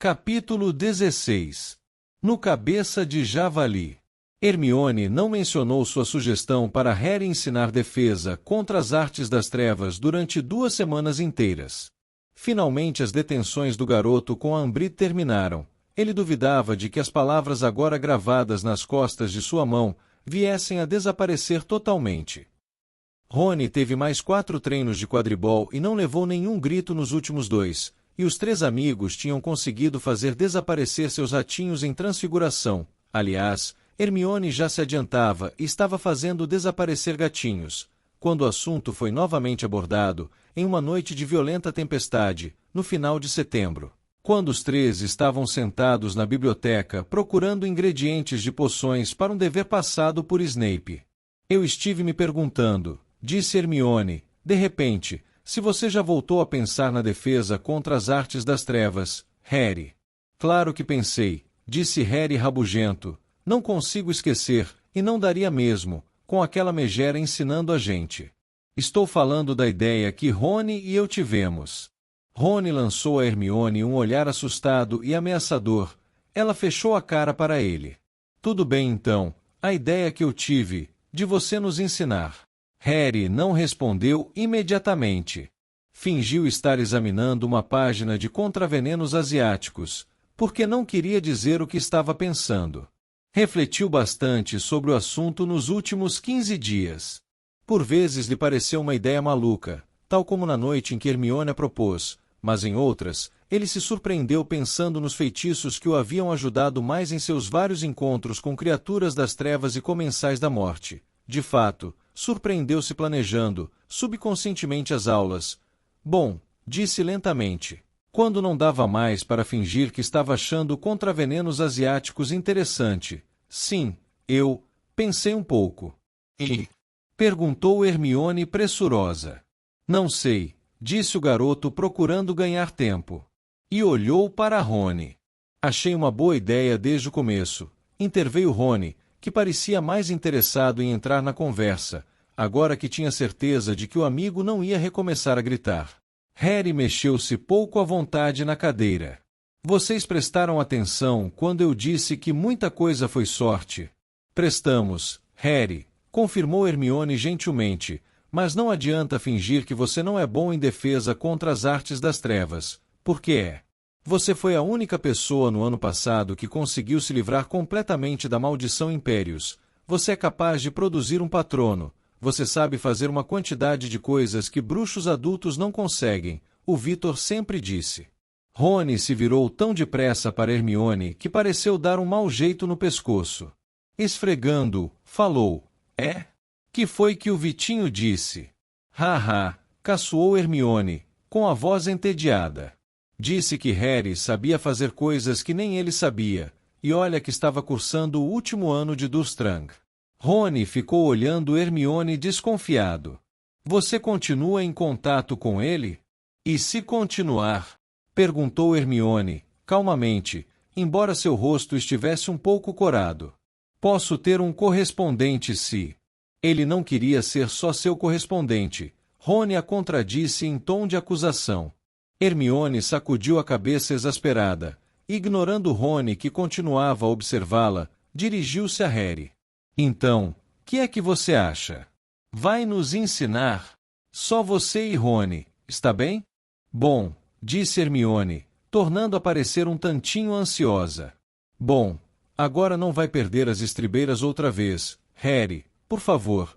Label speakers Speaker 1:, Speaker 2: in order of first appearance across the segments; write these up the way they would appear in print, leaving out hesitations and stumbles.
Speaker 1: Capítulo 16. No cabeça de javali. Hermione não mencionou sua sugestão para Harry ensinar defesa contra as artes das trevas durante 2 semanas inteiras. Finalmente as detenções do garoto com a Umbridge terminaram. Ele duvidava de que as palavras agora gravadas nas costas de sua mão viessem a desaparecer totalmente. Rony teve mais 4 treinos de quadribol e não levou nenhum grito nos últimos 2, e os 3 amigos tinham conseguido fazer desaparecer seus ratinhos em transfiguração. Aliás, Hermione já se adiantava e estava fazendo desaparecer gatinhos, quando o assunto foi novamente abordado, em uma noite de violenta tempestade, no final de setembro. Quando os 3 estavam sentados na biblioteca procurando ingredientes de poções para um dever passado por Snape. Eu estive me perguntando, disse Hermione, de repente, se você já voltou a pensar na defesa contra as artes das trevas, Harry. Claro que pensei, disse Harry rabugento. Não consigo esquecer, e não daria mesmo, com aquela megera ensinando a gente. Estou falando da ideia que Rony e eu tivemos. Rony lançou a Hermione um olhar assustado e ameaçador. Ela fechou a cara para ele. Tudo bem então, a ideia que eu tive, de você nos ensinar. Harry não respondeu imediatamente. Fingiu estar examinando uma página de contravenenos asiáticos, porque não queria dizer o que estava pensando. Refletiu bastante sobre o assunto nos últimos 15 dias. Por vezes lhe pareceu uma ideia maluca, tal como na noite em que Hermione a propôs, mas em outras, ele se surpreendeu pensando nos feitiços que o haviam ajudado mais em seus vários encontros com criaturas das trevas e comensais da morte. De fato, surpreendeu-se planejando, subconscientemente as aulas. Bom, disse lentamente, quando não dava mais para fingir que estava achando contravenenos asiáticos interessante. Sim, eu pensei um pouco. E? Perguntou Hermione pressurosa. Não sei, disse o garoto procurando ganhar tempo. E olhou para Rony. Achei uma boa ideia desde o começo. Interveio Rony, que parecia mais interessado em entrar na conversa, agora que tinha certeza de que o amigo não ia recomeçar a gritar. Harry mexeu-se pouco à vontade na cadeira. Vocês prestaram atenção quando eu disse que muita coisa foi sorte? Prestamos, Harry, confirmou Hermione gentilmente, mas não adianta fingir que você não é bom em defesa contra as artes das trevas, porque é. Você foi a única pessoa no ano passado que conseguiu se livrar completamente da maldição Impérios. Você é capaz de produzir um patrono. Você sabe fazer uma quantidade de coisas que bruxos adultos não conseguem, o Vitor sempre disse. Rony se virou tão depressa para Hermione que pareceu dar um mau jeito no pescoço. Esfregando, falou. É? Que foi que o Vitinho disse? Haha, caçoou Hermione, com a voz entediada. Disse que Harry sabia fazer coisas que nem ele sabia, e olha que estava cursando o último ano de Durmstrang. Rony ficou olhando Hermione desconfiado. Você continua em contato com ele? E se continuar? Perguntou Hermione, calmamente, embora seu rosto estivesse um pouco corado. Posso ter um correspondente se... Ele não queria ser só seu correspondente. Rony a contradisse em tom de acusação. Hermione sacudiu a cabeça exasperada. Ignorando Rony que continuava a observá-la, dirigiu-se a Harry. Então, que é que você acha? Vai nos ensinar? Só você e Rony, está bem? Bom, disse Hermione, tornando a parecer um tantinho ansiosa. Bom, agora não vai perder as estribeiras outra vez, Harry, por favor.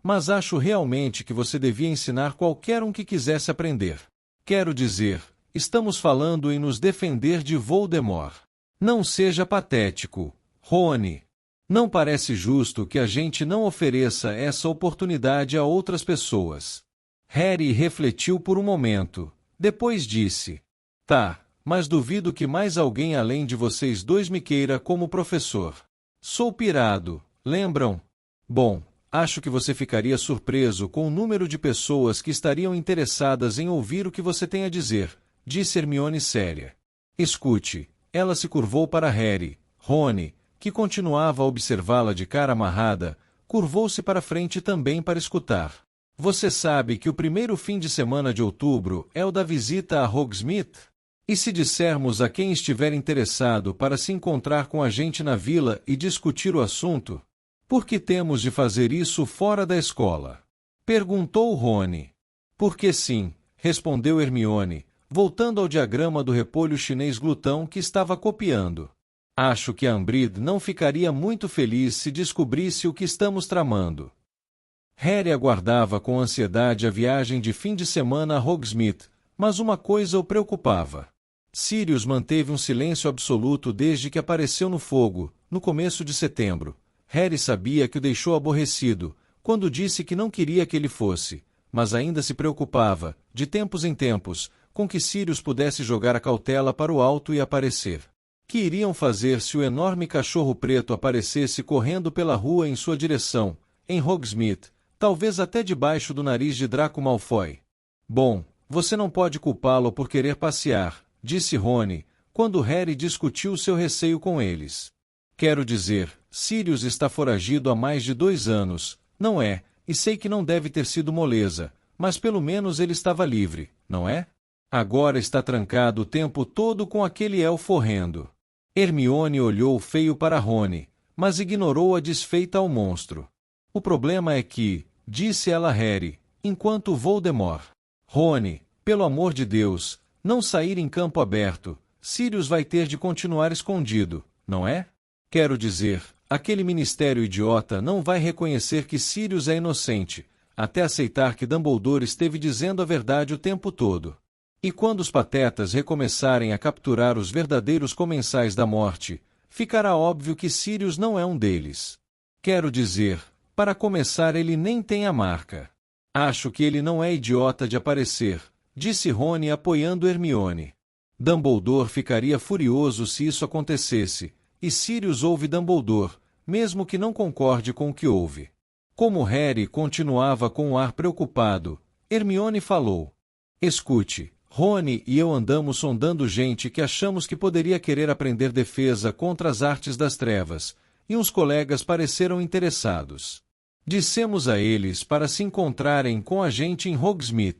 Speaker 1: Mas acho realmente que você devia ensinar qualquer um que quisesse aprender. Quero dizer, estamos falando em nos defender de Voldemort. Não seja patético, Rony. Não parece justo que a gente não ofereça essa oportunidade a outras pessoas. Harry refletiu por um momento. Depois disse. Tá, mas duvido que mais alguém além de vocês 2 me queira como professor. Sou pirado, lembram? Bom, acho que você ficaria surpreso com o número de pessoas que estariam interessadas em ouvir o que você tem a dizer, disse Hermione séria. Escute, ela se curvou para Harry. Rony, que continuava a observá-la de cara amarrada, curvou-se para frente também para escutar. Você sabe que o primeiro fim de semana de outubro é o da visita a Hogsmeade? E se dissermos a quem estiver interessado para se encontrar com a gente na vila e discutir o assunto? Por que temos de fazer isso fora da escola? Perguntou Rony. Porque sim, respondeu Hermione, voltando ao diagrama do repolho chinês glutão que estava copiando. Acho que a Umbridge não ficaria muito feliz se descobrisse o que estamos tramando. Harry aguardava com ansiedade a viagem de fim de semana a Hogsmeade, mas uma coisa o preocupava. Sirius manteve um silêncio absoluto desde que apareceu no fogo, no começo de setembro. Harry sabia que o deixou aborrecido, quando disse que não queria que ele fosse, mas ainda se preocupava, de tempos em tempos, com que Sirius pudesse jogar a cautela para o alto e aparecer. Que iriam fazer se o enorme cachorro preto aparecesse correndo pela rua em sua direção, em Hogsmeade, talvez até debaixo do nariz de Draco Malfoy? Bom, você não pode culpá-lo por querer passear, disse Rony, quando Harry discutiu seu receio com eles. Quero dizer, Sirius está foragido há mais de 2 anos, não é? E sei que não deve ter sido moleza, mas pelo menos ele estava livre, não é? Agora está trancado o tempo todo com aquele elfo horrendo. Hermione olhou feio para Rony, mas ignorou a desfeita ao monstro. O problema é que, disse ela a Harry, enquanto Voldemort. Rony, pelo amor de Deus, não sair em campo aberto, Sirius vai ter de continuar escondido, não é? Quero dizer, aquele ministério idiota não vai reconhecer que Sirius é inocente, até aceitar que Dumbledore esteve dizendo a verdade o tempo todo. E quando os patetas recomeçarem a capturar os verdadeiros comensais da morte, ficará óbvio que Sirius não é um deles. Quero dizer, para começar ele nem tem a marca. Acho que ele não é idiota de aparecer, disse Rony apoiando Hermione. Dumbledore ficaria furioso se isso acontecesse, e Sirius ouve Dumbledore, mesmo que não concorde com o que ouve. Como Harry continuava com um ar preocupado, Hermione falou. Escute, Rony e eu andamos sondando gente que achamos que poderia querer aprender defesa contra as artes das trevas, e uns colegas pareceram interessados. Dissemos a eles para se encontrarem com a gente em Hogsmeade.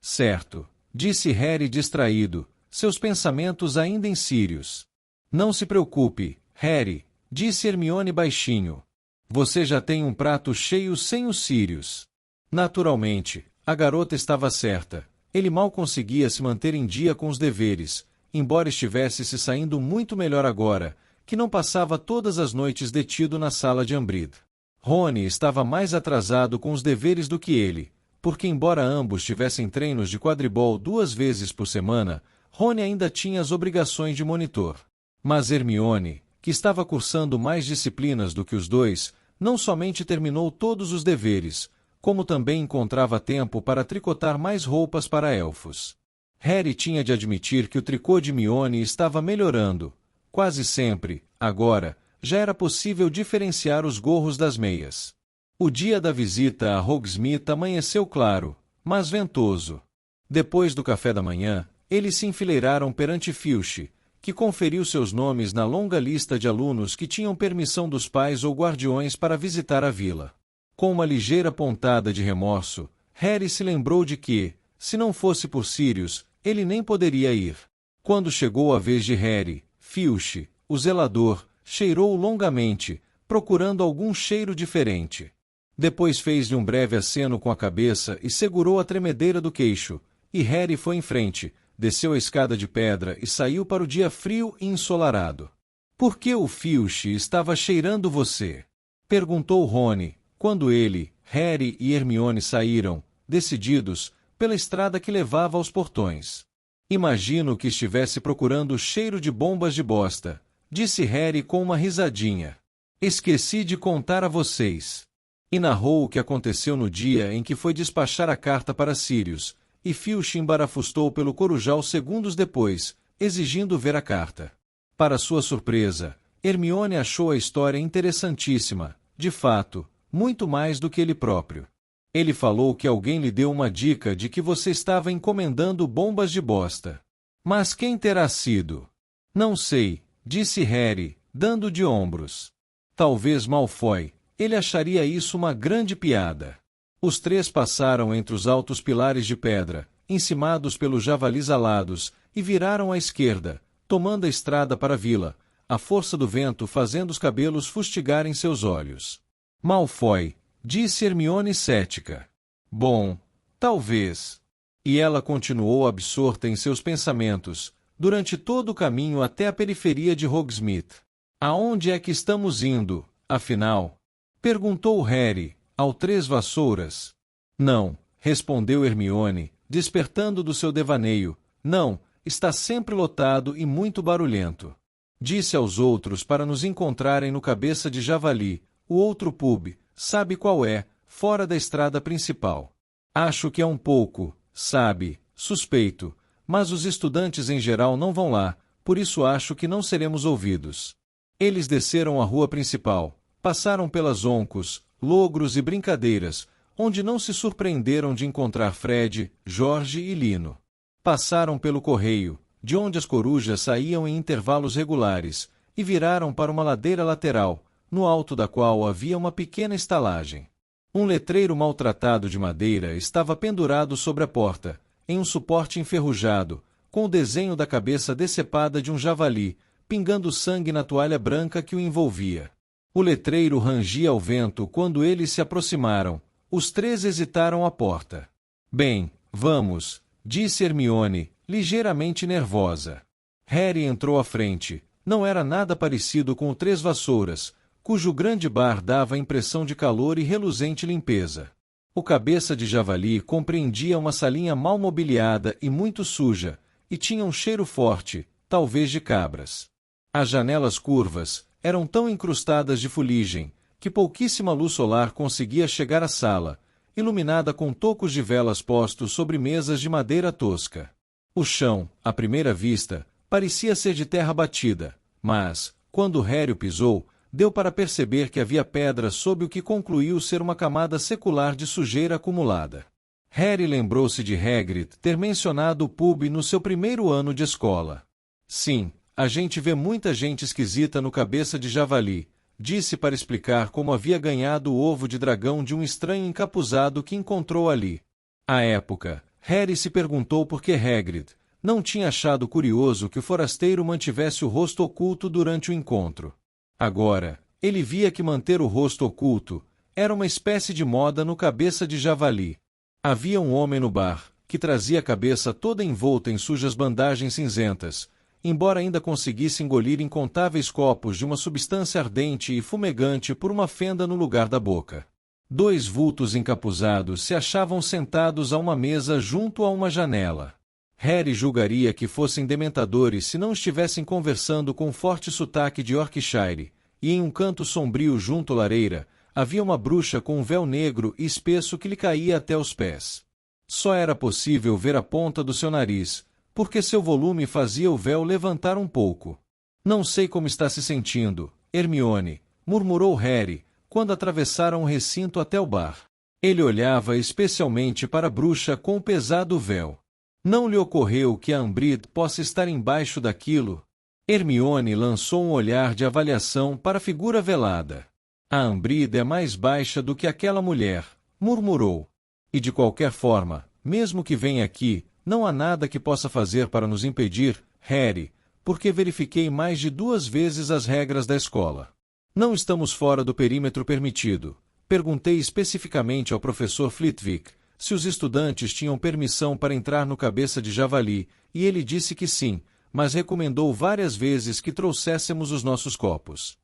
Speaker 1: Certo, disse Harry distraído, seus pensamentos ainda em Sirius. Não se preocupe, Harry, disse Hermione baixinho. Você já tem um prato cheio sem os Sirius. Naturalmente, a garota estava certa. Ele mal conseguia se manter em dia com os deveres, embora estivesse se saindo muito melhor agora, que não passava todas as noites detido na sala de Umbridge. Rony estava mais atrasado com os deveres do que ele, porque embora ambos tivessem treinos de quadribol 2 vezes por semana, Rony ainda tinha as obrigações de monitor. Mas Hermione, que estava cursando mais disciplinas do que os dois, não somente terminou todos os deveres, como também encontrava tempo para tricotar mais roupas para elfos. Harry tinha de admitir que o tricô de Hermione estava melhorando. Quase sempre, agora, já era possível diferenciar os gorros das meias. O dia da visita a Hogsmeade amanheceu claro, mas ventoso. Depois do café da manhã, eles se enfileiraram perante Filch, que conferiu seus nomes na longa lista de alunos que tinham permissão dos pais ou guardiões para visitar a vila. Com uma ligeira pontada de remorso, Harry se lembrou de que, se não fosse por Sirius, ele nem poderia ir. Quando chegou a vez de Harry, Filch, o zelador, cheirou longamente, procurando algum cheiro diferente. Depois fez-lhe um breve aceno com a cabeça e segurou a tremedeira do queixo, e Harry foi em frente, desceu a escada de pedra e saiu para o dia frio e ensolarado. Por que o Filch estava cheirando você? Perguntou Rony, quando ele, Harry e Hermione saíram, decididos, pela estrada que levava aos portões. Imagino que estivesse procurando o cheiro de bombas de bosta, disse Harry com uma risadinha. Esqueci de contar a vocês. E narrou o que aconteceu no dia em que foi despachar a carta para Sirius, e Filch embarafustou pelo Corujal segundos depois, exigindo ver a carta. Para sua surpresa, Hermione achou a história interessantíssima, de fato, muito mais do que ele próprio. Ele falou que alguém lhe deu uma dica de que você estava encomendando bombas de bosta. Mas quem terá sido? Não sei, disse Harry, dando de ombros. Talvez Malfoy. Ele acharia isso uma grande piada. Os 3 passaram entre os altos pilares de pedra, encimados pelos javalis alados, e viraram à esquerda, tomando a estrada para a vila, a força do vento fazendo os cabelos fustigarem seus olhos. Malfoy, disse Hermione cética. Bom, talvez. E ela continuou absorta em seus pensamentos, durante todo o caminho até a periferia de Hogsmeade. Aonde é que estamos indo, afinal? Perguntou Harry, ao Três Vassouras. Não, respondeu Hermione, despertando do seu devaneio. Não, está sempre lotado e muito barulhento. Disse aos outros para nos encontrarem no Cabeça de Javali, o outro pub, sabe qual é, fora da estrada principal. Acho que é um pouco, sabe, suspeito, mas os estudantes em geral não vão lá, por isso acho que não seremos ouvidos. Eles desceram a rua principal, passaram pelas oncos, logros e brincadeiras, onde não se surpreenderam de encontrar Fred, Jorge e Lino. Passaram pelo correio, de onde as corujas saíam em intervalos regulares, e viraram para uma ladeira lateral, no alto da qual havia uma pequena estalagem. Um letreiro maltratado de madeira estava pendurado sobre a porta, em um suporte enferrujado, com o desenho da cabeça decepada de um javali, pingando sangue na toalha branca que o envolvia. O letreiro rangia ao vento quando eles se aproximaram. Os três hesitaram à porta. Bem, vamos, disse Hermione, ligeiramente nervosa. Harry entrou à frente. Não era nada parecido com o Três Vassouras, cujo grande bar dava a impressão de calor e reluzente limpeza. O Cabeça de Javali compreendia uma salinha mal mobiliada e muito suja, e tinha um cheiro forte, talvez de cabras. As janelas curvas eram tão incrustadas de fuligem que pouquíssima luz solar conseguia chegar à sala, iluminada com tocos de velas postos sobre mesas de madeira tosca. O chão, à primeira vista, parecia ser de terra batida, mas, quando Harry pisou, deu para perceber que havia pedra sob o que concluiu ser uma camada secular de sujeira acumulada. Harry lembrou-se de Hagrid ter mencionado o pub no seu primeiro ano de escola. Sim, a gente vê muita gente esquisita no Cabeça de Javali, disse para explicar como havia ganhado o ovo de dragão de um estranho encapuzado que encontrou ali. À época, Harry se perguntou por que Hagrid não tinha achado curioso que o forasteiro mantivesse o rosto oculto durante o encontro. Agora, ele via que manter o rosto oculto era uma espécie de moda no Cabeça de Javali. Havia um homem no bar, que trazia a cabeça toda envolta em sujas bandagens cinzentas, embora ainda conseguisse engolir incontáveis copos de uma substância ardente e fumegante por uma fenda no lugar da boca. Dois vultos encapuzados se achavam sentados a uma mesa junto a uma janela. Harry julgaria que fossem dementadores se não estivessem conversando com forte sotaque de Yorkshire, e em um canto sombrio junto à lareira, havia uma bruxa com um véu negro e espesso que lhe caía até os pés. Só era possível ver a ponta do seu nariz, porque seu volume fazia o véu levantar um pouco. Não sei como está se sentindo, Hermione, murmurou Harry, quando atravessaram o recinto até o bar. Ele olhava especialmente para a bruxa com o pesado véu. Não lhe ocorreu que a Umbridge possa estar embaixo daquilo? Hermione lançou um olhar de avaliação para a figura velada. A Umbridge é mais baixa do que aquela mulher, murmurou. E de qualquer forma, mesmo que venha aqui, não há nada que possa fazer para nos impedir, Harry, porque verifiquei mais de 2 vezes as regras da escola. Não estamos fora do perímetro permitido. Perguntei especificamente ao professor Flitwick se os estudantes tinham permissão para entrar no Cabeça de Javali, e ele disse que sim, mas recomendou várias vezes que trouxéssemos os nossos copos.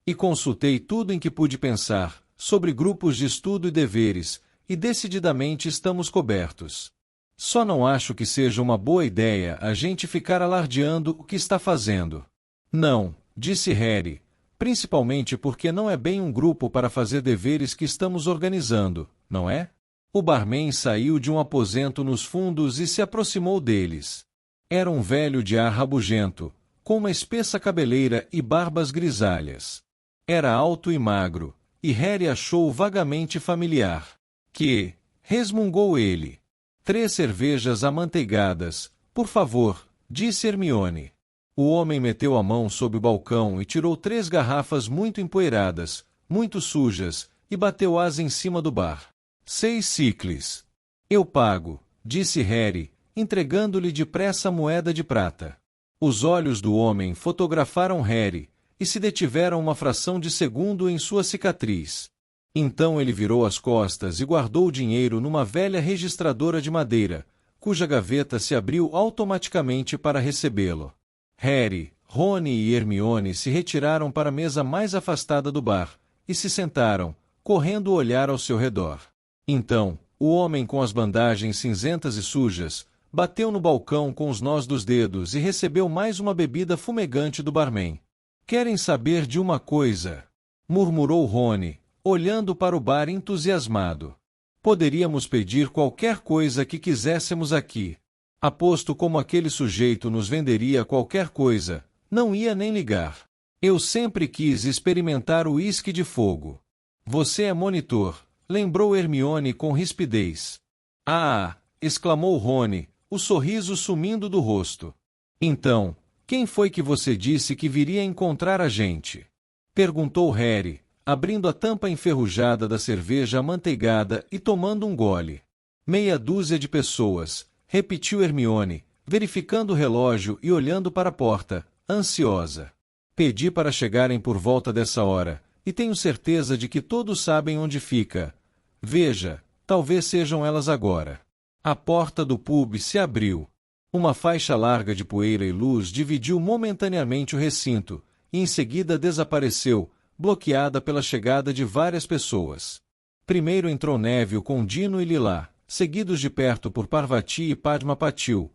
Speaker 1: E consultei tudo em que pude pensar, sobre grupos de estudo e deveres, e decididamente estamos cobertos. Só não acho que seja uma boa ideia a gente ficar alardeando o que está fazendo. Não, disse Harry, principalmente porque não é bem um grupo para fazer deveres que estamos organizando, não é? O barman saiu de um aposento nos fundos e se aproximou deles. Era um velho de ar rabugento, com uma espessa cabeleira e barbas grisalhas. Era alto e magro, e Harry achou-o vagamente familiar. Que? Resmungou ele. 3 cervejas amanteigadas, por favor, disse Hermione. O homem meteu a mão sob o balcão e tirou 3 garrafas muito empoeiradas, muito sujas, e bateu-as em cima do bar. 6 sicles. Eu pago, disse Harry, entregando-lhe depressa a moeda de prata. Os olhos do homem fotografaram Harry, e se detiveram uma fração de segundo em sua cicatriz. Então ele virou as costas e guardou o dinheiro numa velha registradora de madeira, cuja gaveta se abriu automaticamente para recebê-lo. Harry, Rony e Hermione se retiraram para a mesa mais afastada do bar, e se sentaram, correndo o olhar ao seu redor. Então, o homem com as bandagens cinzentas e sujas, bateu no balcão com os nós dos dedos e recebeu mais uma bebida fumegante do barman. Querem saber de uma coisa? Murmurou Rony, olhando para o bar entusiasmado. Poderíamos pedir qualquer coisa que quiséssemos aqui. Aposto como aquele sujeito nos venderia qualquer coisa, não ia nem ligar. Eu sempre quis experimentar o uísque de fogo. Você é monitor, lembrou Hermione com rispidez. Ah! Exclamou Rony, o sorriso sumindo do rosto. Então, quem foi que você disse que viria encontrar a gente? Perguntou Harry, abrindo a tampa enferrujada da cerveja amanteigada e tomando um gole. Meia dúzia de pessoas, repetiu Hermione, verificando o relógio e olhando para a porta, ansiosa. Pedi para chegarem por volta dessa hora, e tenho certeza de que todos sabem onde fica. Veja, talvez sejam elas agora. A porta do pub se abriu. Uma faixa larga de poeira e luz dividiu momentaneamente o recinto, e em seguida desapareceu, bloqueada pela chegada de várias pessoas. Primeiro entrou Neville com Dino e Lilá, seguidos de perto por Parvati e Padma Patil,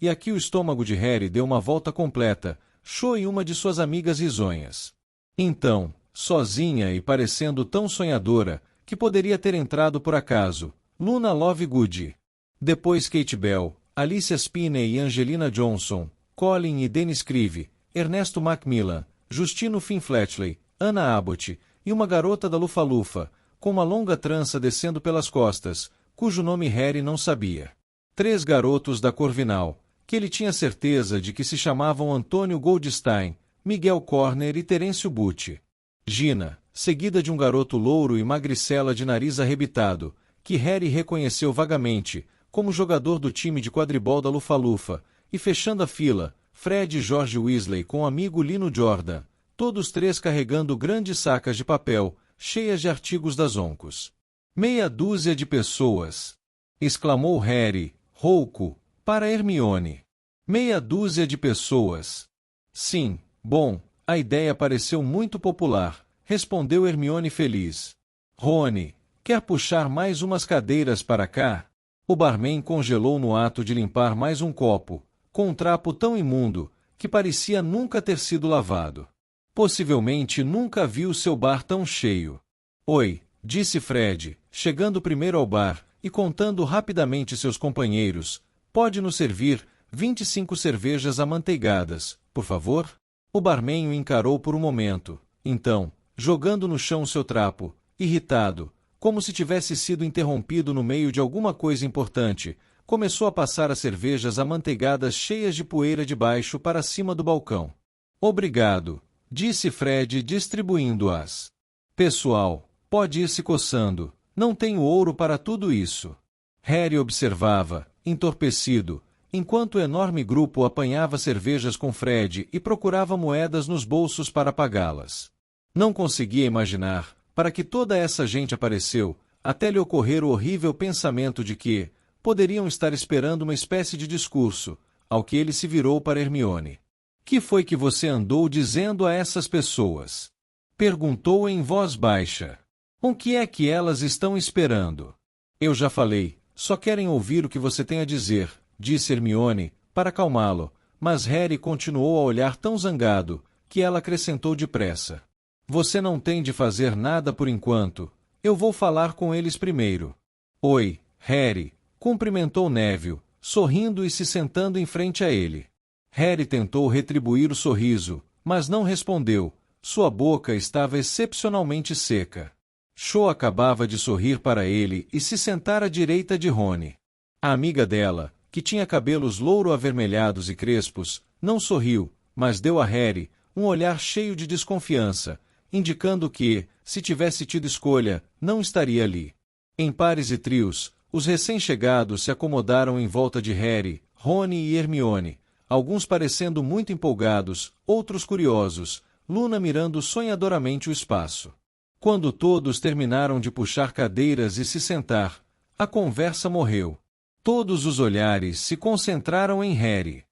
Speaker 1: e aqui o estômago de Harry deu uma volta completa, Cho e uma de suas amigas risonhas. Então, sozinha e parecendo tão sonhadora, que poderia ter entrado por acaso, Luna Lovegood. Depois Kate Bell, Alicia Spinney e Angelina Johnson, Colin e Dennis Crive, Ernesto Macmillan, Justino Finn Fletchley, Anna Abbott, e uma garota da Lufa-Lufa, com uma longa trança descendo pelas costas, cujo nome Harry não sabia. 3 garotos da Corvinal, que ele tinha certeza de que se chamavam Antônio Goldstein, Miguel Corner e Terêncio Butti. Gina, seguida de um garoto louro e magricela de nariz arrebitado, que Harry reconheceu vagamente, como jogador do time de quadribol da Lufa-Lufa, e fechando a fila, Fred e George Weasley com o amigo Lino Jordan, todos 3 carregando grandes sacas de papel, cheias de artigos da Zoncos. Meia dúzia de pessoas! Exclamou Harry, rouco, para Hermione. Meia dúzia de pessoas! Sim, bom, a ideia pareceu muito popular, respondeu Hermione feliz. Rony, quer puxar mais umas cadeiras para cá? O barman congelou no ato de limpar mais um copo, com um trapo tão imundo, que parecia nunca ter sido lavado. Possivelmente nunca viu seu bar tão cheio. Oi, disse Fred, chegando primeiro ao bar, e contando rapidamente seus companheiros, pode nos servir 25 cervejas amanteigadas, por favor? O barman o encarou por um momento, então, jogando no chão seu trapo, irritado, como se tivesse sido interrompido no meio de alguma coisa importante, começou a passar as cervejas amanteigadas cheias de poeira de baixo para cima do balcão. Obrigado, disse Fred distribuindo-as. Pessoal, pode ir se coçando, não tenho ouro para tudo isso. Harry observava, entorpecido, enquanto o enorme grupo apanhava cervejas com Fred e procurava moedas nos bolsos para pagá-las. Não conseguia imaginar, para que toda essa gente apareceu, até lhe ocorrer o horrível pensamento de que poderiam estar esperando uma espécie de discurso, ao que ele se virou para Hermione. Que foi que você andou dizendo a essas pessoas? Perguntou em voz baixa. O que é que elas estão esperando? Eu já falei, só querem ouvir o que você tem a dizer, disse Hermione, para acalmá-lo, mas Harry continuou a olhar tão zangado, que ela acrescentou depressa. Você não tem de fazer nada por enquanto, eu vou falar com eles primeiro. Oi, Harry, cumprimentou Neville, sorrindo e se sentando em frente a ele. Harry tentou retribuir o sorriso, mas não respondeu, sua boca estava excepcionalmente seca. Cho acabava de sorrir para ele e se sentar à direita de Rony. A amiga dela, que tinha cabelos louro-avermelhados e crespos, não sorriu, mas deu a Harry um olhar cheio de desconfiança, indicando que, se tivesse tido escolha, não estaria ali. Em pares e trios, Os recém-chegados se acomodaram em volta de Harry, Rony e Hermione, alguns parecendo muito empolgados, outros curiosos, Luna mirando sonhadoramente o espaço. Quando todos terminaram de puxar cadeiras e se sentar, a conversa morreu. Todos os olhares se concentraram em Harry.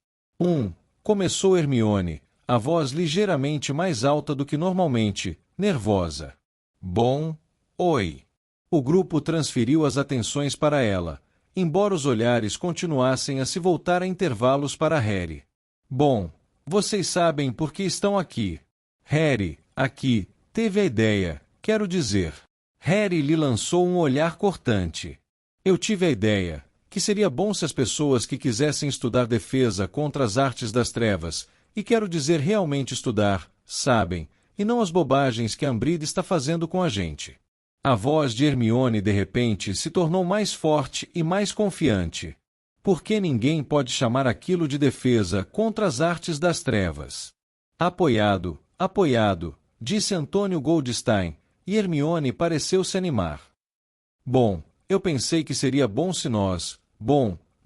Speaker 1: Começou Hermione, a voz ligeiramente mais alta do que normalmente, nervosa. Bom, oi. O grupo transferiu as atenções para ela, embora os olhares continuassem a se voltar a intervalos para Harry. Bom, vocês sabem por que estão aqui. Harry, aqui, teve a ideia, quero dizer. Harry lhe lançou um olhar cortante. Eu tive a ideia, que seria bom se as pessoas que quisessem estudar defesa contra as artes das trevas, e quero dizer realmente estudar, sabem, e não as bobagens que a Umbridge está fazendo com a gente. A voz de Hermione de repente se tornou mais forte e mais confiante. Por que ninguém pode chamar aquilo de defesa contra as artes das trevas? Apoiado, disse Antônio Goldstein, e Hermione pareceu se animar. Bom, eu pensei que seria bom se nós,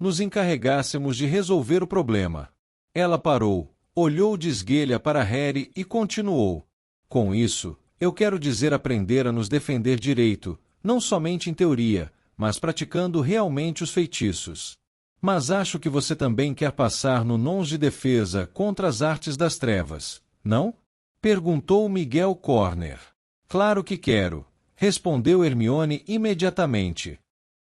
Speaker 1: nos encarregássemos de resolver o problema. Ela parou, olhou de esguelha para Harry e continuou. Com isso, eu quero dizer aprender a nos defender direito, não somente em teoria, mas praticando realmente os feitiços. Mas acho que você também quer passar no nons de defesa contra as artes das trevas, não? Perguntou Miguel Corner. Claro que quero, respondeu Hermione imediatamente.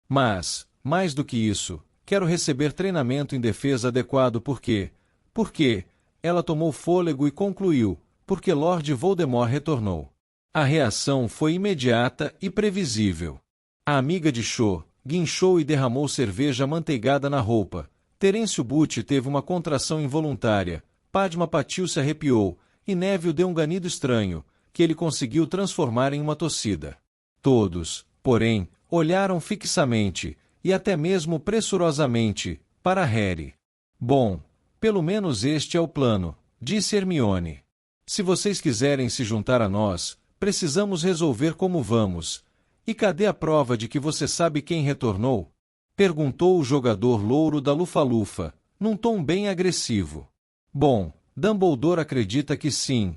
Speaker 1: Mas, mais do que isso, quero receber treinamento em defesa adequado porque, ela tomou fôlego e concluiu, porque Lord Voldemort retornou. A reação foi imediata e previsível. A amiga de Cho guinchou e derramou cerveja amanteigada na roupa. Terêncio Butt teve uma contração involuntária. Padma Patil se arrepiou, e Neville deu um ganido estranho, que ele conseguiu transformar em uma tossida. Todos, porém, olharam fixamente, e até mesmo pressurosamente, para Harry. Bom, pelo menos este é o plano, disse Hermione. Se vocês quiserem se juntar a nós, precisamos resolver como vamos. E cadê a prova de que você sabe quem retornou? Perguntou o jogador louro da Lufa-Lufa, num tom bem agressivo. Bom, Dumbledore acredita que sim.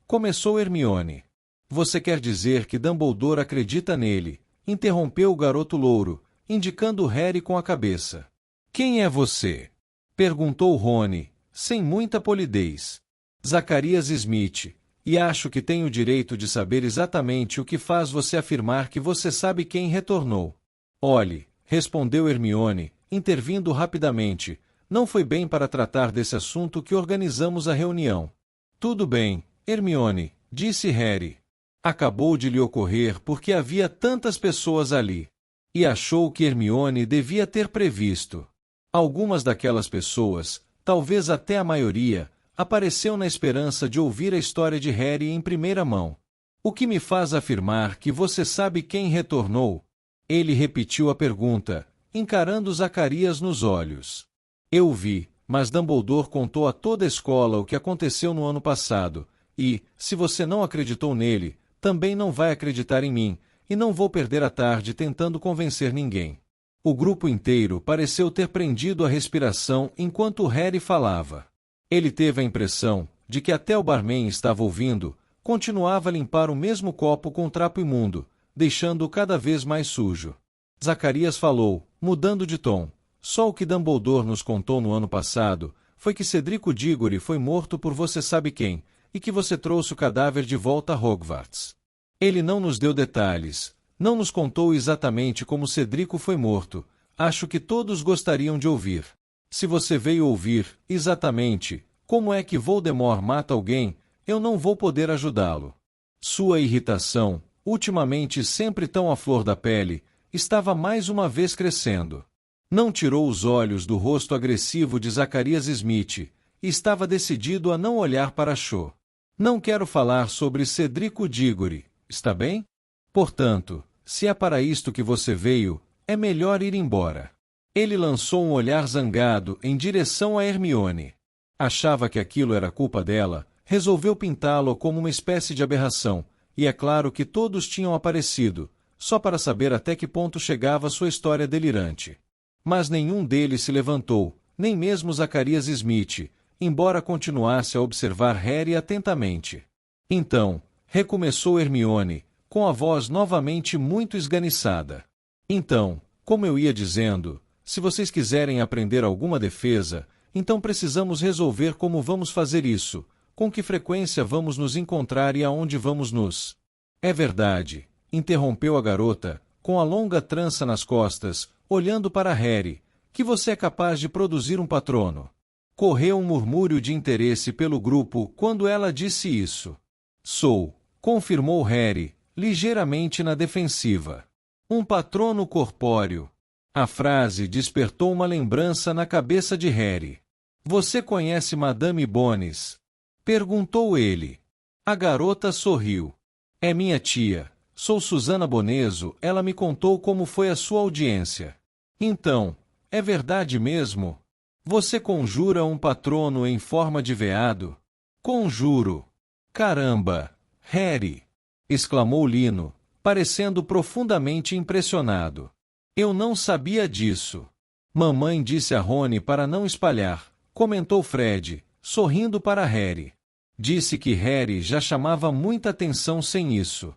Speaker 1: Começou Hermione. Você quer dizer que Dumbledore acredita nele? Interrompeu o garoto louro, indicando Harry com a cabeça. Quem é você? Perguntou Rony, sem muita polidez. Zacarias Smith. E acho que tenho o direito de saber exatamente o que faz você afirmar que você sabe quem retornou. Olhe, respondeu Hermione, intervindo rapidamente, não foi bem para tratar desse assunto que organizamos a reunião. Tudo bem, Hermione, disse Harry. Acabou de lhe ocorrer porque havia tantas pessoas ali. E achou que Hermione devia ter previsto. Algumas daquelas pessoas, talvez até a maioria, apareceu na esperança de ouvir a história de Harry em primeira mão. O que me faz afirmar que você sabe quem retornou? Ele repetiu a pergunta, encarando Zacarias nos olhos. Eu vi, mas Dumbledore contou a toda a escola o que aconteceu no ano passado, e, se você não acreditou nele, também não vai acreditar em mim, e não vou perder a tarde tentando convencer ninguém. O grupo inteiro pareceu ter prendido a respiração enquanto Harry falava. Ele teve a impressão de que até o barman estava ouvindo, continuava a limpar o mesmo copo com trapo imundo, deixando-o cada vez mais sujo. Zacarias falou, mudando de tom. Só o que Dumbledore nos contou no ano passado foi que Cedrico Diggory foi morto por você sabe quem, e que você trouxe o cadáver de volta a Hogwarts. Ele não nos deu detalhes, não nos contou exatamente como Cedrico foi morto. Acho que todos gostariam de ouvir. Se você veio ouvir, exatamente, como é que Voldemort mata alguém, eu não vou poder ajudá-lo. Sua irritação, ultimamente sempre tão à flor da pele, estava mais uma vez crescendo. Não tirou os olhos do rosto agressivo de Zacarias Smith, e estava decidido a não olhar para Cho. Não quero falar sobre Cedrico Diggory, está bem? Portanto, se é para isto que você veio, é melhor ir embora. Ele lançou um olhar zangado em direção a Hermione. Achava que aquilo era culpa dela, resolveu pintá-lo como uma espécie de aberração, e é claro que todos tinham aparecido, só para saber até que ponto chegava sua história delirante. Mas nenhum deles se levantou, nem mesmo Zacarias Smith, embora continuasse a observar Harry atentamente. Então, recomeçou Hermione, com a voz novamente muito esganiçada. Então, como eu ia dizendo, se vocês quiserem aprender alguma defesa, então precisamos resolver como vamos fazer isso, com que frequência vamos nos encontrar e aonde vamos nos... É verdade, interrompeu a garota, com a longa trança nas costas, olhando para Harry, que você é capaz de produzir um patrono. Correu um murmúrio de interesse pelo grupo quando ela disse isso. Sou, confirmou Harry, ligeiramente na defensiva. Um patrono corpóreo. A frase despertou uma lembrança na cabeça de Harry. Você conhece Madame Bones? Perguntou ele. A garota sorriu. É minha tia. Sou Susana Boneso, ela me contou como foi a sua audiência. Então, é verdade mesmo? Você conjura um patrono em forma de veado? Conjuro. Caramba! Harry! Exclamou Lino, parecendo profundamente impressionado. Eu não sabia disso. Mamãe disse a Rony para não espalhar, comentou Fred, sorrindo para Harry. Disse que Harry já chamava muita atenção sem isso.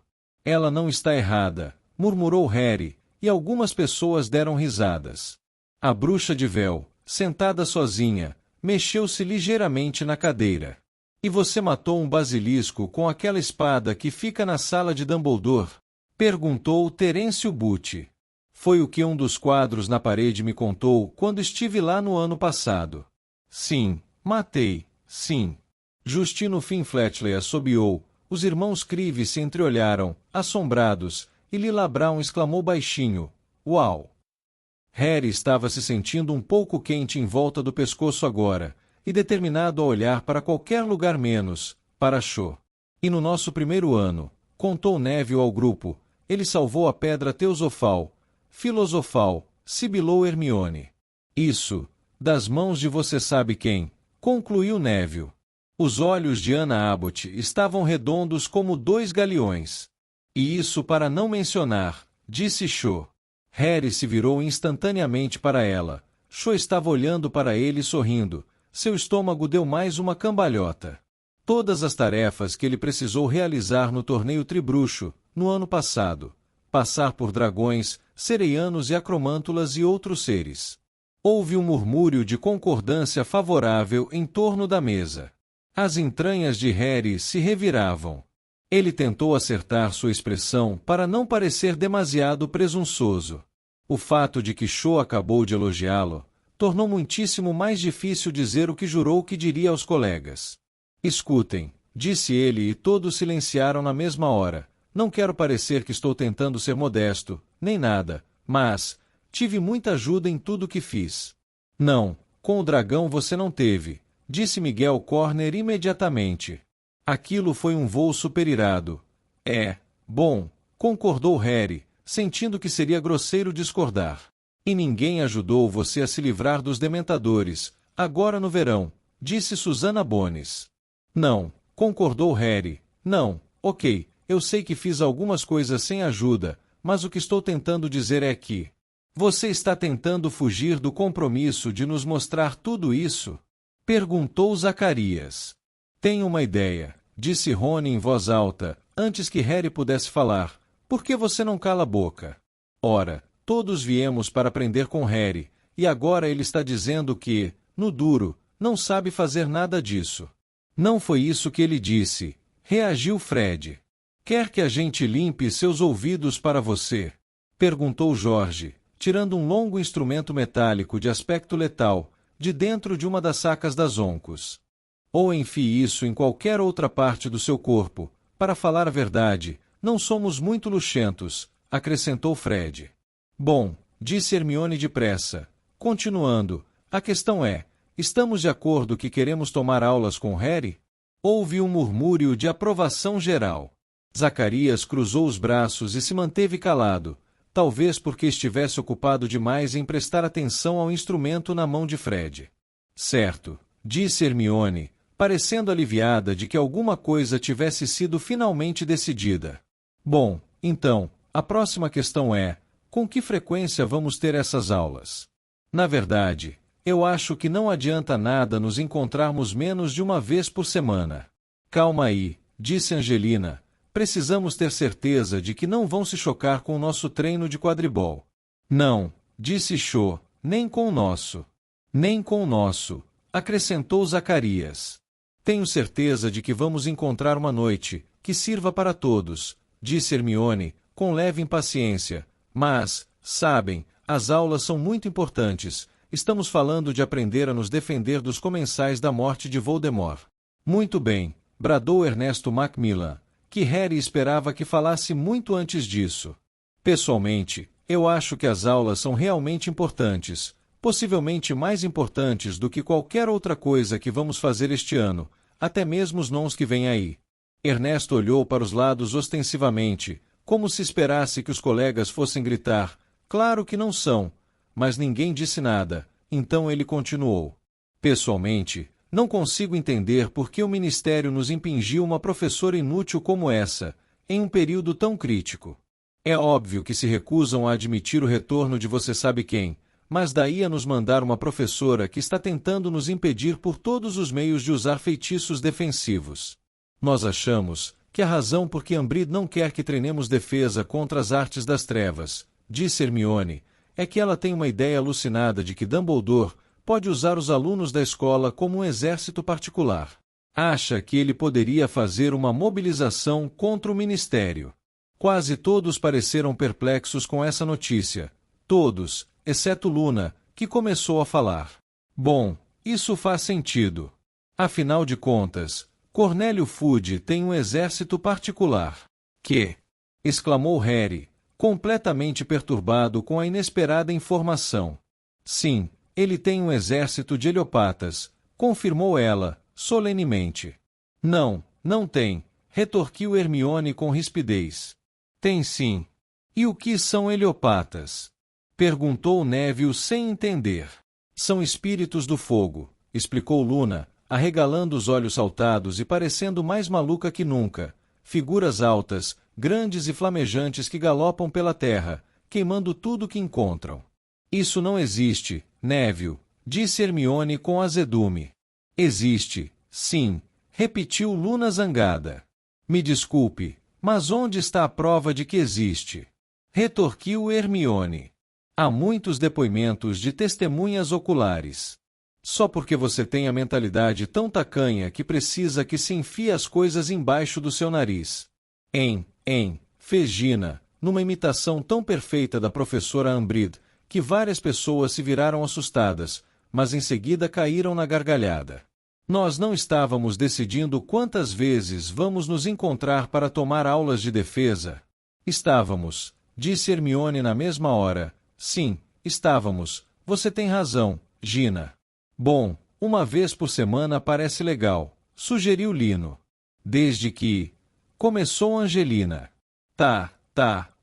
Speaker 1: Ela não está errada, murmurou Harry, e algumas pessoas deram risadas. A bruxa de véu, sentada sozinha, mexeu-se ligeiramente na cadeira. E você matou um basilisco com aquela espada que fica na sala de Dumbledore? Perguntou Terêncio Butti. Foi o que um dos quadros na parede me contou quando estive lá no ano passado. Sim, matei, sim. Justino Finfletchley assobiou, os irmãos Crive se entreolharam, assombrados, e Lila Brown exclamou baixinho, uau! Harry estava se sentindo um pouco quente em volta do pescoço agora, e determinado a olhar para qualquer lugar menos, para Cho. E no nosso primeiro ano, contou Neville ao grupo, ele salvou a pedra teosofal, filosofal, sibilou Hermione. Isso, das mãos de você sabe quem, concluiu Neville. Os olhos de Anna Abbott estavam redondos como 2 galeões. E isso para não mencionar, disse Cho. Harry se virou instantaneamente para ela. Cho estava olhando para ele sorrindo. Seu estômago deu mais uma cambalhota. Todas as tarefas que ele precisou realizar no torneio Tribruxo, no ano passado. Passar por dragões, sereianos e acromântulas e outros seres. Houve um murmúrio de concordância favorável em torno da mesa. As entranhas de Harry se reviravam. Ele tentou acertar sua expressão para não parecer demasiado presunçoso. O fato de que Cho acabou de elogiá-lo tornou muitíssimo mais difícil dizer o que jurou que diria aos colegas. Escutem, disse ele e todos silenciaram na mesma hora. Não quero parecer que estou tentando ser modesto, nem nada, mas tive muita ajuda em tudo que fiz. Não, com o dragão você não teve, disse Miguel Corner imediatamente. Aquilo foi um voo superirado. É, bom, concordou Harry, sentindo que seria grosseiro discordar. E ninguém ajudou você a se livrar dos dementadores, agora no verão, disse Susana Bones. Não, concordou Harry, não, ok, eu sei que fiz algumas coisas sem ajuda, mas o que estou tentando dizer é que você está tentando fugir do compromisso de nos mostrar tudo isso? Perguntou Zacarias. Tenho uma ideia, disse Rony em voz alta, antes que Harry pudesse falar. Por que você não cala a boca? Ora, todos viemos para aprender com Harry, e agora ele está dizendo que, no duro, não sabe fazer nada disso. Não foi isso que ele disse, reagiu Fred. Quer que a gente limpe seus ouvidos para você? Perguntou Jorge, tirando um longo instrumento metálico de aspecto letal, de dentro de uma das sacas das oncos. Ou enfie isso em qualquer outra parte do seu corpo. Para falar a verdade, não somos muito luxentos, acrescentou Fred. Bom, disse Hermione depressa. Continuando, a questão é, estamos de acordo que queremos tomar aulas com Harry? Houve um murmúrio de aprovação geral. Zacarias cruzou os braços e se manteve calado, talvez porque estivesse ocupado demais em prestar atenção ao instrumento na mão de Fred. Certo, disse Hermione, parecendo aliviada de que alguma coisa tivesse sido finalmente decidida. Bom, então, A próxima questão é: com que frequência vamos ter essas aulas? Na verdade, eu acho que não adianta nada nos encontrarmos menos de uma vez por semana. Calma aí, disse Angelina. Precisamos ter certeza de que não vão se chocar com o nosso treino de quadribol. Não, disse Cho, nem com o nosso. Nem com o nosso, acrescentou Zacarias. Tenho certeza de que vamos encontrar uma noite que sirva para todos, disse Hermione, com leve impaciência. Mas, sabem, as aulas são muito importantes. Estamos falando de aprender a nos defender dos comensais da morte de Voldemort. Muito bem, bradou Ernesto Macmillan, que Harry esperava que falasse muito antes disso. Pessoalmente, eu acho que as aulas são realmente importantes, possivelmente mais importantes do que qualquer outra coisa que vamos fazer este ano, até mesmo os nons que vêm aí. Ernesto olhou para os lados ostensivamente, como se esperasse que os colegas fossem gritar: claro que não são, mas ninguém disse nada, então ele continuou. Pessoalmente, não consigo entender por que o Ministério nos impingiu uma professora inútil como essa, em um período tão crítico. É óbvio que se recusam a admitir o retorno de você sabe quem, mas daí a nos mandar uma professora que está tentando nos impedir por todos os meios de usar feitiços defensivos. Nós achamos que a razão por que Umbridge não quer que treinemos defesa contra as artes das trevas, disse Hermione, é que ela tem uma ideia alucinada de que Dumbledore pode usar os alunos da escola como um exército particular. Acha que ele poderia fazer uma mobilização contra o Ministério. Quase todos pareceram perplexos com essa notícia. Todos, exceto Luna, que começou a falar. Bom, isso faz sentido. Afinal de contas, Cornélio Fudge tem um exército particular. Que? Exclamou Harry, completamente perturbado com a inesperada informação. Sim, ele tem um exército de heliopatas, confirmou ela, solenemente. Não, não tem, retorquiu Hermione com rispidez. Tem sim. E o que são heliopatas? Perguntou Neville sem entender. São espíritos do fogo, explicou Luna, arregalando os olhos saltados e parecendo mais maluca que nunca. Figuras altas, grandes e flamejantes que galopam pela terra, queimando tudo que encontram. Isso não existe, Neville, disse Hermione com azedume. Existe, sim, repetiu Luna zangada. Me desculpe, mas onde está a prova de que existe? Retorquiu Hermione. Há muitos depoimentos de testemunhas oculares. Só porque você tem a mentalidade tão tacanha que precisa que se enfie as coisas embaixo do seu nariz. Fez Gina, numa imitação tão perfeita da professora Umbridge, que várias pessoas se viraram assustadas, mas em seguida caíram na gargalhada. Nós não estávamos decidindo quantas vezes vamos nos encontrar para tomar aulas de defesa. Estávamos, disse Hermione na mesma hora. Sim, estávamos. Você tem razão, Gina. Bom, uma vez por semana parece legal, sugeriu Lino. Desde que... Começou Angelina. Tá,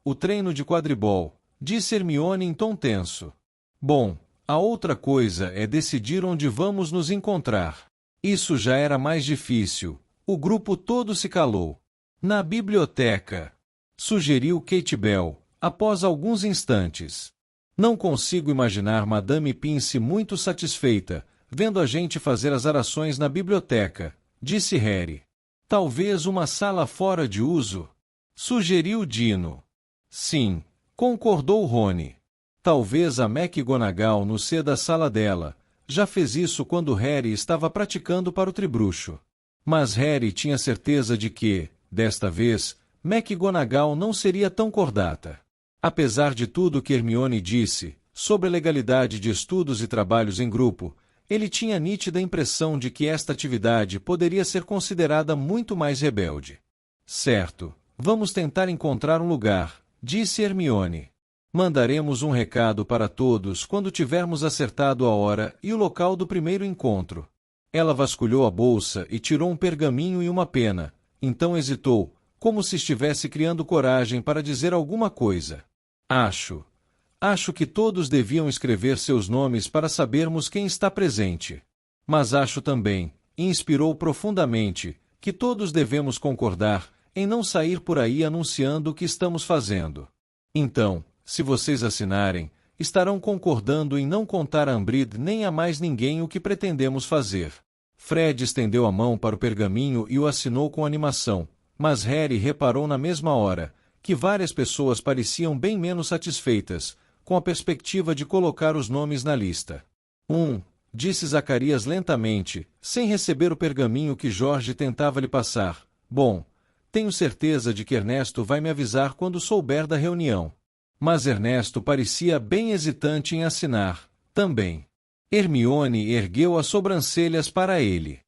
Speaker 1: o treino de quadribol, disse Hermione em tom tenso. Bom, a outra coisa é decidir onde vamos nos encontrar. Isso já era mais difícil. O grupo todo se calou. Na biblioteca, sugeriu Kate Bell, após alguns instantes. Não consigo imaginar Madame Pince muito satisfeita, vendo a gente fazer as arações na biblioteca, disse Harry. Talvez uma sala fora de uso? Sugeriu Dino. Sim, concordou Rony. Talvez a McGonagall nos ceda a sala dela. Já fez isso quando Harry estava praticando para o tribruxo. Mas Harry tinha certeza de que, desta vez, McGonagall não seria tão cordata. Apesar de tudo que Hermione disse sobre a legalidade de estudos e trabalhos em grupo, ele tinha nítida impressão de que esta atividade poderia ser considerada muito mais rebelde. Certo, vamos tentar encontrar um lugar, disse Hermione. Mandaremos um recado para todos quando tivermos acertado a hora e o local do primeiro encontro. Ela vasculhou a bolsa e tirou um pergaminho e uma pena, então hesitou, como se estivesse criando coragem para dizer alguma coisa. Acho que todos deviam escrever seus nomes para sabermos quem está presente. Mas acho também, e inspirou profundamente, que todos devemos concordar em não sair por aí anunciando o que estamos fazendo. Então, se vocês assinarem, estarão concordando em não contar a Umbridge nem a mais ninguém o que pretendemos fazer. Fred estendeu a mão para o pergaminho e o assinou com animação, mas Harry reparou na mesma hora que várias pessoas pareciam bem menos satisfeitas com a perspectiva de colocar os nomes na lista. Disse Zacarias lentamente, sem receber o pergaminho que George tentava lhe passar. Bom, tenho certeza de que Ernesto vai me avisar quando souber da reunião. Mas Ernesto parecia bem hesitante em assinar, também. Hermione ergueu as sobrancelhas para ele.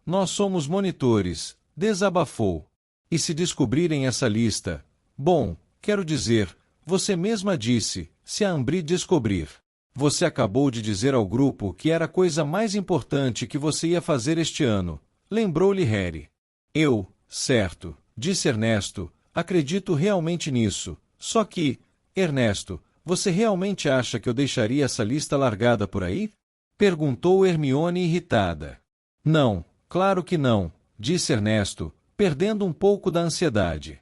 Speaker 1: Nós somos monitores, desabafou. E se descobrirem essa lista? Bom, quero dizer, você mesma disse, se a Umbridge descobrir. Você acabou de dizer ao grupo que era a coisa mais importante que você ia fazer este ano, lembrou-lhe Harry. Certo, disse Ernesto, acredito realmente nisso, só que, Ernesto, você realmente acha que eu deixaria essa lista largada por aí? Perguntou Hermione irritada. Não, claro que não, disse Ernesto, perdendo um pouco da ansiedade.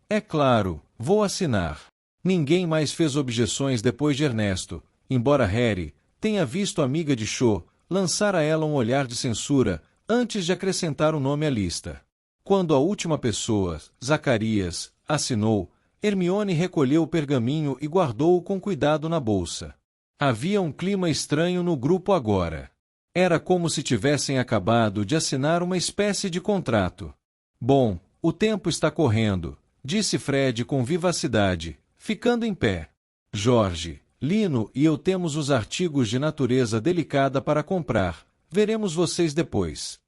Speaker 1: É claro, vou assinar. Ninguém mais fez objeções depois de Ernesto, embora Harry tenha visto a amiga de Cho lançar a ela um olhar de censura antes de acrescentar o nome à lista. Quando a última pessoa, Zacarias, assinou, Hermione recolheu o pergaminho e guardou-o com cuidado na bolsa. Havia um clima estranho no grupo agora. Era como se tivessem acabado de assinar uma espécie de contrato. Bom, o tempo está correndo, disse Fred com vivacidade, ficando em pé. George, Lino e eu temos os artigos de natureza delicada para comprar. Veremos vocês depois.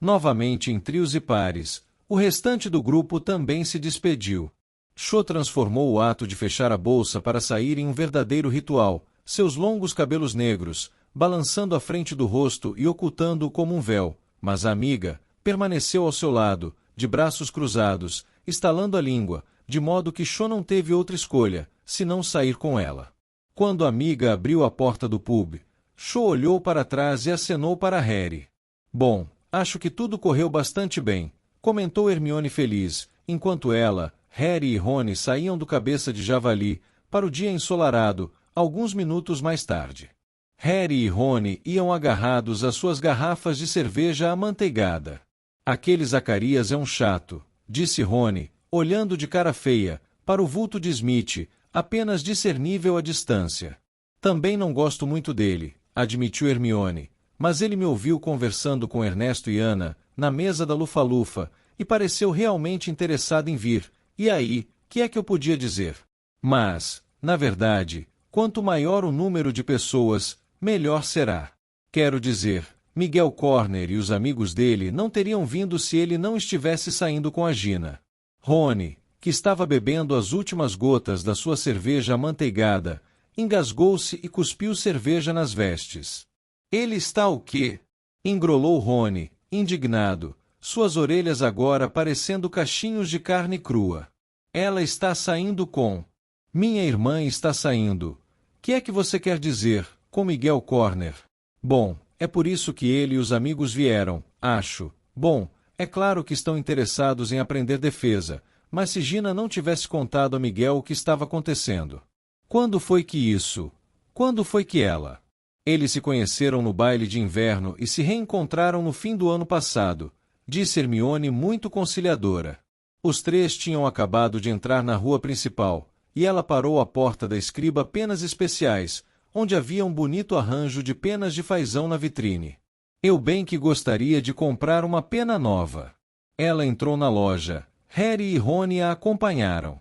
Speaker 1: Novamente em trios e pares, o restante do grupo também se despediu. Cho transformou o ato de fechar a bolsa para sair em um verdadeiro ritual, seus longos cabelos negros, balançando à frente do rosto e ocultando-o como um véu, mas a amiga permaneceu ao seu lado, de braços cruzados, estalando a língua, de modo que Cho não teve outra escolha, senão sair com ela. Quando a amiga abriu a porta do pub, Cho olhou para trás e acenou para Harry. Bom, acho que tudo correu bastante bem, comentou Hermione feliz, enquanto ela, Harry e Rony saíam do Cabeça de Javali para o dia ensolarado, alguns minutos mais tarde. Harry e Rony iam agarrados às suas garrafas de cerveja amanteigada. Aquele Zacarias é um chato, disse Rony, olhando de cara feia para o vulto de Smith, apenas discernível à distância. Também não gosto muito dele, admitiu Hermione, mas ele me ouviu conversando com Ernesto e Ana, na mesa da Lufa-Lufa, e pareceu realmente interessado em vir, e aí, que é que eu podia dizer? Mas, na verdade, quanto maior o número de pessoas, melhor será. Quero dizer, Miguel Corner e os amigos dele não teriam vindo se ele não estivesse saindo com a Gina. Rony, que estava bebendo as últimas gotas da sua cerveja amanteigada, engasgou-se e cuspiu cerveja nas vestes. Ele está o quê? Engrolou Rony, indignado, suas orelhas agora parecendo cachinhos de carne crua. Ela está saindo com... Minha irmã está saindo. Que é que você quer dizer, com Miguel Corner? Bom, é por isso que ele e os amigos vieram, acho. Bom, é claro que estão interessados em aprender defesa, mas se Gina não tivesse contado a Miguel o que estava acontecendo. Quando foi que isso? Quando foi que ela? Eles se conheceram no baile de inverno e se reencontraram no fim do ano passado, disse Hermione muito conciliadora. Os três tinham acabado de entrar na rua principal, e ela parou à porta da escriba Penas Especiais, onde havia um bonito arranjo de penas de fazão na vitrine. Eu bem que gostaria de comprar uma pena nova. Ela entrou na loja. Harry e Rony a acompanharam.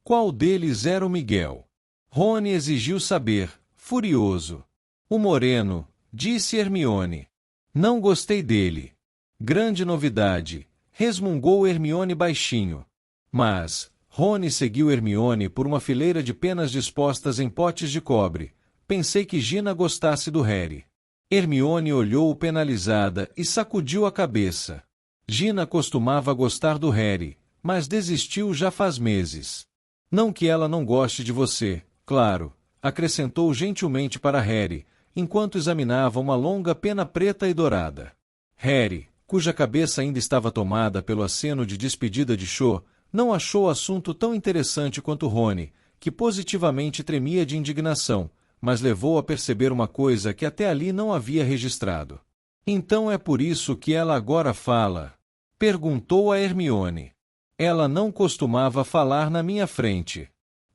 Speaker 1: Qual deles era o Miguel? Rony exigiu saber, furioso. O moreno, disse Hermione. Não gostei dele. Grande novidade, resmungou Hermione baixinho. Mas, Rony seguiu Hermione por uma fileira de penas dispostas em potes de cobre. Pensei que Gina gostasse do Harry. Hermione olhou-o penalizada e sacudiu a cabeça. Gina costumava gostar do Harry, mas desistiu já faz meses. Não que ela não goste de você, claro, acrescentou gentilmente para Harry, enquanto examinava uma longa pena preta e dourada. Harry, cuja cabeça ainda estava tomada pelo aceno de despedida de Cho, Não achou o assunto tão interessante quanto Rony, que positivamente tremia de indignação, mas levou a perceber uma coisa que até ali não havia registrado. Então é por isso que ela agora fala? Perguntou a Hermione. Ela não costumava falar na minha frente.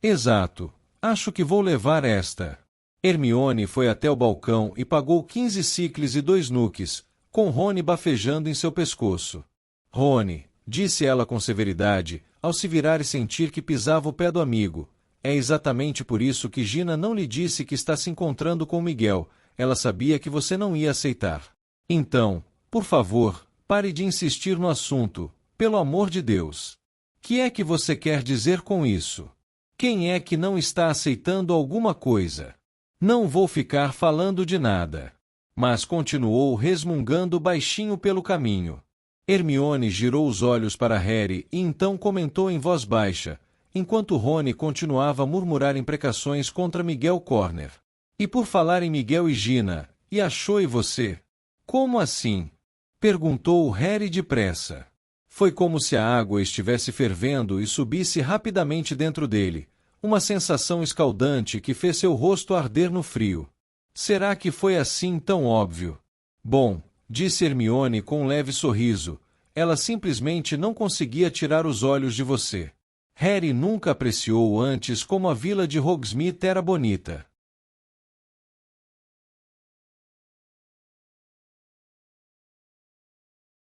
Speaker 1: Exato. Acho que vou levar esta. Hermione foi até o balcão e pagou 15 sicles e 2 nuques, com Rony bafejando em seu pescoço. Rony, disse ela com severidade, ao se virar e sentir que pisava o pé do amigo, é exatamente por isso que Gina não lhe disse que está se encontrando com Miguel, ela sabia que você não ia aceitar. Então, por favor, pare de insistir no assunto, pelo amor de Deus. Que é que você quer dizer com isso? Quem é que não está aceitando alguma coisa? Não vou ficar falando de nada. Mas continuou resmungando baixinho pelo caminho. Hermione girou os olhos para Harry e então comentou em voz baixa, enquanto Rony continuava a murmurar imprecações contra Miguel Corner. E por falar em Miguel e Gina, e achou e você? Como assim? Perguntou Harry depressa. Foi como se a água estivesse fervendo e subisse rapidamente dentro dele, uma sensação escaldante que fez seu rosto arder no frio. Será que foi assim tão óbvio? Bom, disse Hermione com um leve sorriso, ela simplesmente não conseguia tirar os olhos de você. Harry nunca apreciou antes como a vila de Hogsmeade era bonita.